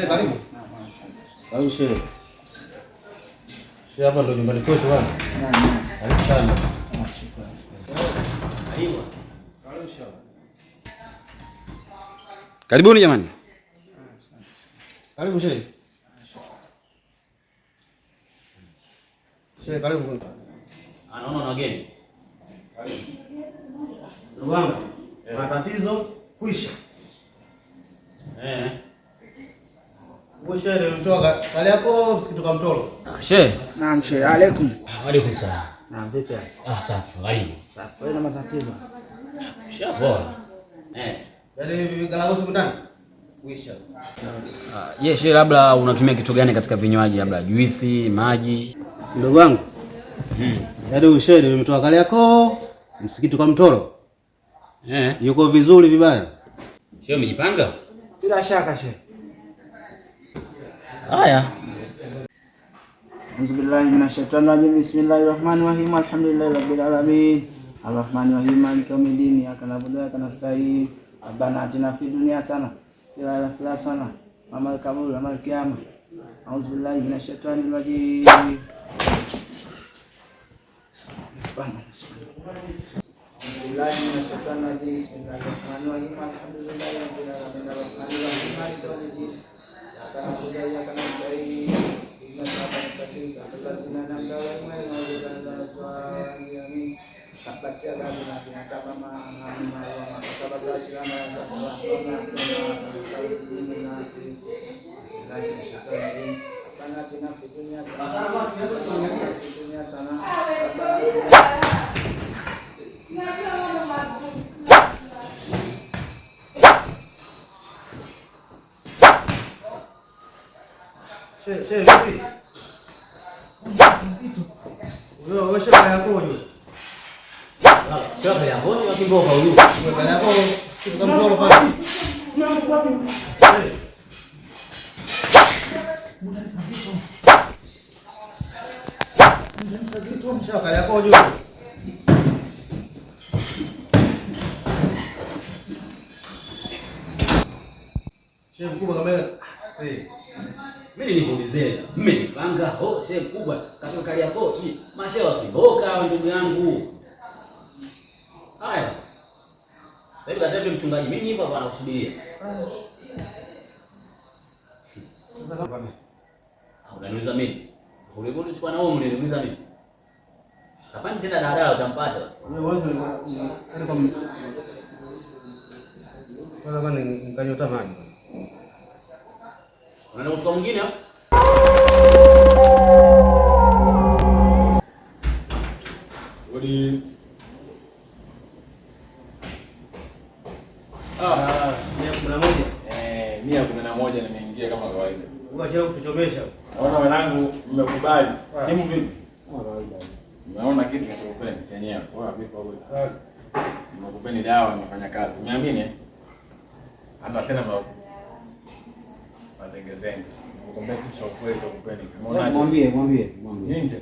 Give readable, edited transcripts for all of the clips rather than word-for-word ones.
Shehe karibu. Karibu shehe. Shehe hapa ndo nyumbani kwetu bwana. Karibu sana. Shukrani. Karibu. Karibu shehe. Karibuni jamani. Karibu shehe. Shehe karibu. Anaona na wageni. Karibu. Ndugu wangu, matatizo kwisha. Shehe nilitoka kale hapo msikitoka Mtoro. Shehe. Naam shehe, alaykum. Wa alaykum salaam. Naam vipi? Safi, karibu. Safi. Wewe na matatizo? Shapoa. Yaani hivi galagosi mtani? Kwisha. Shehe, labda unatumia kitu gani katika vinywaji, labda juisi, maji? Ndugu wangu. Yaani shehe nimetoka kale yako msikitoka Mtoro. Yuko vizuri vibaya. Shehe umejipanga? Bila shaka shehe. Haya. Auzubillahi minashaitani rajim. Bismillahirrahmanirrahim. Alhamdulillahi rabbil alamin. Arrahmanirrahim. Maliki yawmiddin. Iyyaka na'budu wa iyyaka nasta'in. Rabbana atina fid dunya hasanah wa fil akhirati hasanah wa qina adhaban nar. Auzubillahi minashaitani rajim. Bismillahirrahmanirrahim. Bismillahirrahmanirrahim. Alhamdulillahi rabbil alamin. Arrahmanirrahim. Maliki yawmiddin. Karena sudah ya karena dari masyarakat seperti sahabat sinan dan lain-lain dan ini tak baca lagi nanti mama mama sahabat saya sahabat ini nanti lagi syukur karena cina fitunya sana Shehe vipi? Wewe shehe yako huyo. Shehe yako ni wakiboka huyo. Shehe yako kitu mzuri pale. Mungu wapi? Shehe yako huyo. Shehe mkubwa kama shehe. Mimi nilimuulizia, mmejipanga? Shehe mkubwa katika kali yako, si mashehe wakiboka ndugu yangu. Haya. Sasa katete mchungaji, mimi nipo hapa nakusubiria. Unaniuliza mimi? Ulikuwa unachukua na wewe unaniuliza mimi? Kapani tena dada utampata. Wewe wazo ni kama nikanyota maji. Unaenda kuchukua mwingine hapo? Odi. Mia 11 nimeingia kama kawaida. Unaacha kutuchomesha. Naona wanangu mmekubali. Timu vipi? Kawaida. Umeona kitu kinachokupenda chenyewe. Vipi wewe? Nimekupeni dawa imefanya kazi. Niamini ama tena mazengezenge. Nimekwambia kitu cha ukweli cha kupenda. Umeonaje? Mwambie. Nini tena?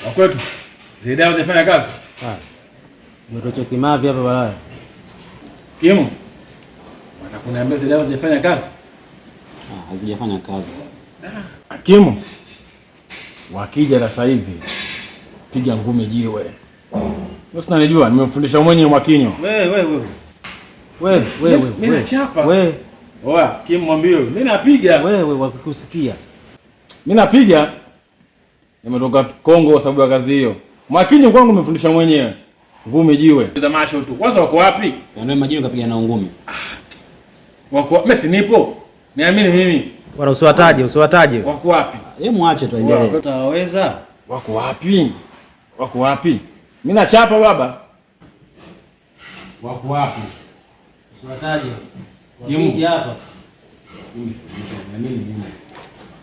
Wa kwetu. Zile dawa zinafanya kazi? Umetoka kimavi hapa balaa. Kimu. Wanakuniambia zile dawa zinafanya kazi? Hazijafanya kazi. Hakimu. Wakija sasa hivi piga ngumi jiwe. Wewe unanijua, nimemfundisha mwenyewe Mwakinyo. Wewe. Mimi nachapa. Wewe. Oa, Kimu mwambie mimi napiga. Wewe wakikusikia. Mimi napiga. Nimetoka Kongo kwa sababu ya kazi hiyo. Mwakinyo kwangu nimefundisha mwenyewe. Ngumi jiwe. Za macho tu. Kwanza wako wapi? Ndio majini kapiga na ngumi. Wako mimi si nipo. Niamini mimi. Bwana usiwataje. Wako wapi? Muache tu endelee. Utaweza? Wako wapi? Mimi nachapa baba. Wako wapi? Usiwataje. Kimu hapa. Mimi si mimi.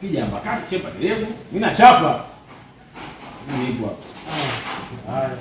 Kija mpaka chepa dereva. Mimi nachapa. Mimi nipo hapa. Haya.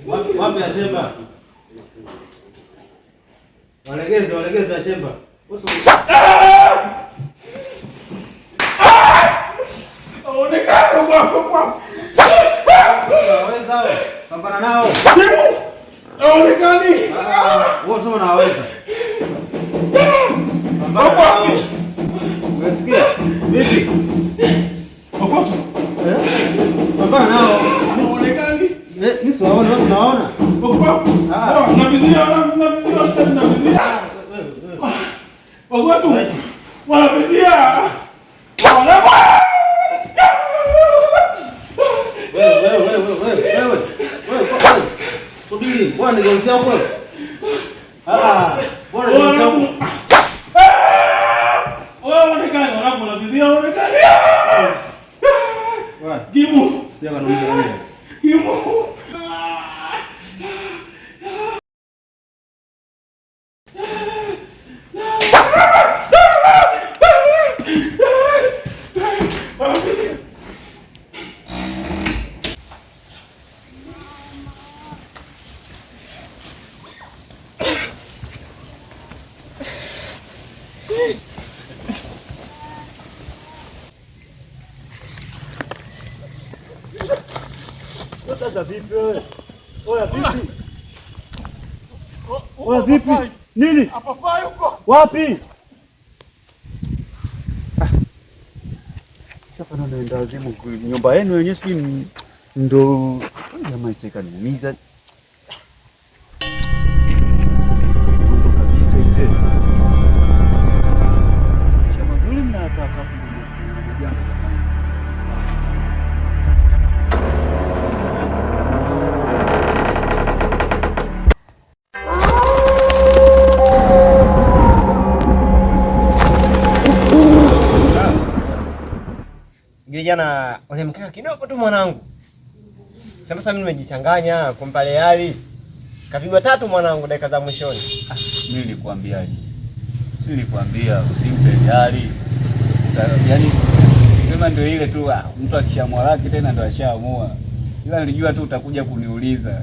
Wapi Achemba? Walegeze Achemba. Onekana kwa. Unaweza pambana nao. Onekani. Wewe sio unaweza. Pambana nao. Unasikia? Vipi? Popote. Pambana nao. Onekani. Mimi siwaona, wewe unaona? Popote. Unavizia. Popote. Wanavizia. Wewe. Subiri, bwana nigeuzia huko. Bwana nigeuzia huko. Onekana wanangu wanavizia onekana. Gimu. Sio kanauliza nani? Gimu. Sasa vipi wewe? Oya vipi? Oya vipi? Nini? Hapafai huko. Wapi? Sasa naenda wazimu nyumba yenu yenyewe sijui ndo jamaa iseka niumiza. Kabisa hivi. Shamba zuri mnataka jana walimkaka kidogo tu mwanangu. Sasa mimi nimejichanganya kumpa Leali. Kapigwa 3 mwanangu dakika za mwishoni. Mimi nilikwambiaje? Si nilikwambia usimpe Leali. Yaani sema ndio ile tu mtu akishamwa laki tena ndio ashaamua. Ila nilijua tu utakuja kuniuliza.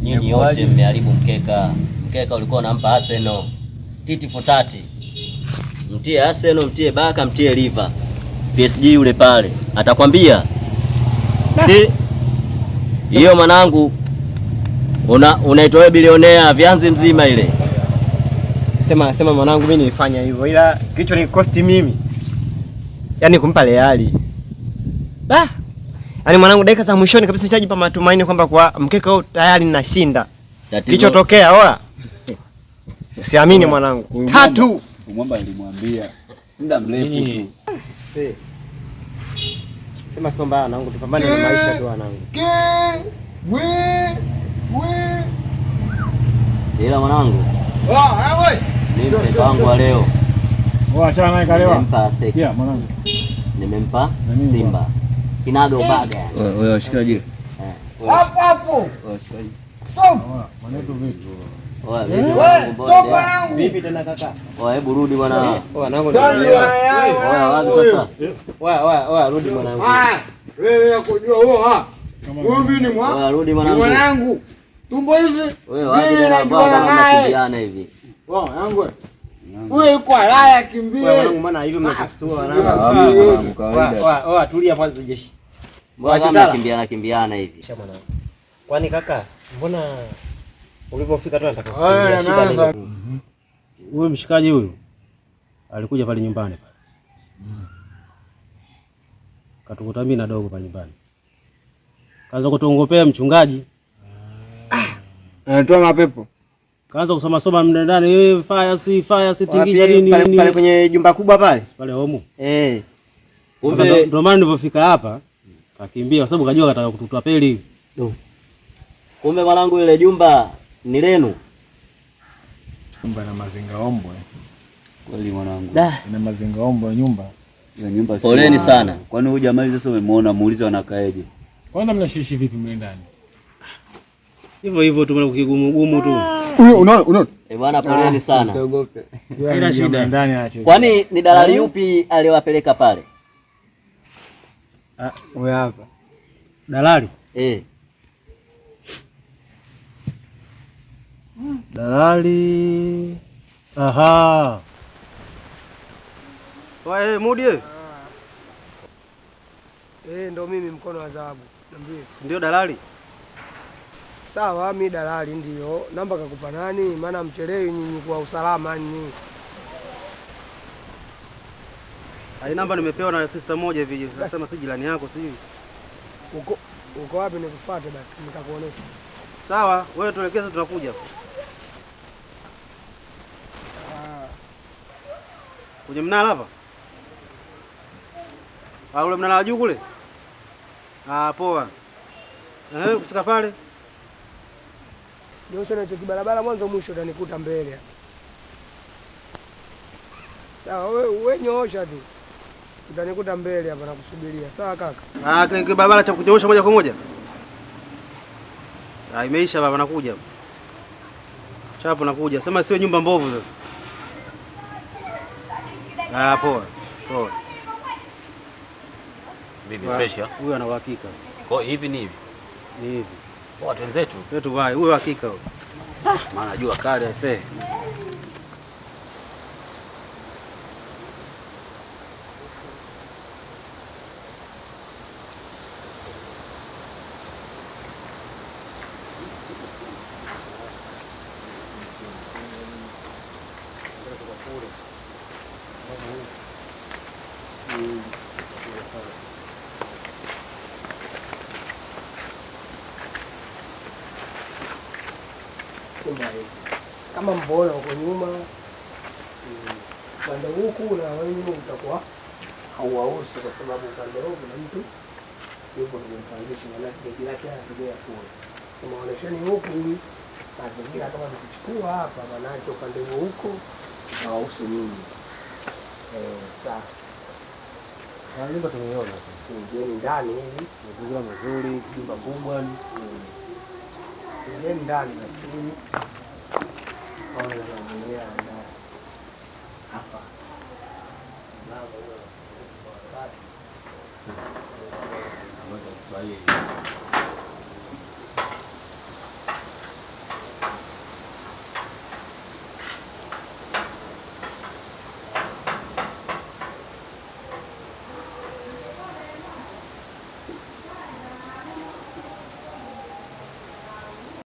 Nyinyi wote mmeharibu mkeka. Mkeka ulikuwa unampa Arsenal. Titi potati. Mtie Arsenal, mtie Baka, mtie Liver. PSG yule pale atakwambia hiyo mwanangu unaitwa wewe bilionea vyanzi mzima ile. Sema mwanangu mimi nilifanya hivyo ila kicho ni cost mimi. Yaani kumpa Leali. Yaani mwanangu dakika za mwishoni kabisa nitajipa matumaini kwamba kwa mkeka huu tayari ninashinda. Kicho tokea oa. Usiamini mwanangu. 3. Mwamba nilimwambia muda mrefu tu. Sema somba wanangu tupambane na maisha tu wanangu. Ila mwanangu. Mimi mkeka wangu wa leo. Achana naye kalewa. Nimempa Seki. Yeah, mwanangu. Nimempa Simba. Kinaga ubaga yani. Wewe washikaji. Hapo. Washikaji. Stop. Mwanetu vipi? Vipi tena kaka? Hebu rudi bwana. Wanangu. Wapi sasa? Rudi mwanangu. Wewe unakujua Ngombe ni rudi mwanangu. Mwanangu. Tumbo hizi. Wewe wapi tena baba mnakimbiana hivi? Yangu. Wewe uko alaya kimbie. Mwanangu maana hivi mnakastua wanangu. Kawaida. Tulia kwanza jeshi. Mbona kimbiana hivi? Mwanangu. Kwani kaka, mbona ulipofika tu nataka kushika nini? Huyu mshikaji huyu alikuja pale nyumbani pale. Katukuta mimi na dogo pale nyumbani. Kaanza kutuongopea mchungaji. Anatoa mapepo. Kaanza kusoma ndani, fire si tingisha nini pale kwenye jumba kubwa pale. Pale homo. Kumbe ndio maana nilipofika hapa kakimbia kwa sababu kajua kataka kututoa peli. Kumbe mwanangu ile jumba ni lenu. Nyumba na mazinga ombwe. Kweli mwanangu. Ina mazinga ombwe nyumba. Hiyo nyumba sio. Poleni sana. Kwani huyu jamaa sasa umemuona muulize wanakaeje? Kwanza mnashishi vipi mle ndani? Hivyo tu mwana kigumu tu. Unaona? Bwana poleni sana. Usiogope. Ila shida ndani anacheza. Kwani ni dalali yupi aliwapeleka pale? Wewe hapa. Dalali? Dalali. Aha. Wewe Mudi? Ndo mimi mkono wa dhahabu. Niambie. Si ndio dalali? Sawa, mimi dalali ndio. Namba kakupa nani? Maana mchelewi nyinyi kwa usalama nyinyi. Hai, namba nimepewa na sister moja hivi. Nasema si jirani yako sijui. Uko wapi nikufuate basi nikakuonesha. Sawa, wewe tuelekeze tunakuja. Kwenye mnara hapa? Ule mnara wa juu kule? Poa. Kufika pale. Nyosha na hicho kibarabara mwanzo mwisho utanikuta mbele. Sawa, wewe nyoosha tu. Utanikuta mbele hapa nakusubiria. Sawa kaka? Kile kibarabara cha kunyoosha moja kwa moja. Imeisha baba, nakuja. Chapo nakuja. Sema sio nyumba mbovu sasa. Poa. Poa. Bibi fresh. Huyu ana uhakika. Kwa hivi ni hivi. Ni hivi. Poa wenzetu. Wetu vai, huyu hakika huyu. Maana jua kali ase. Kama mbona uko nyuma upande huku na wewe utakuwa hauausi kwa sababu upande huku na mtu yuko kumpangisha na kile yake anatokea kule. Kama wanashani huku ili mazingira kama tukichukua hapa manake upande huko hauausi nyinyi. Sawa. Nyumba tumeiona. Ngeni ndani hivi, Mazingira mazuri, nyumba kubwa. Ngeni ndani na simu. Ona mazingira ndani. Hapa. Ndio.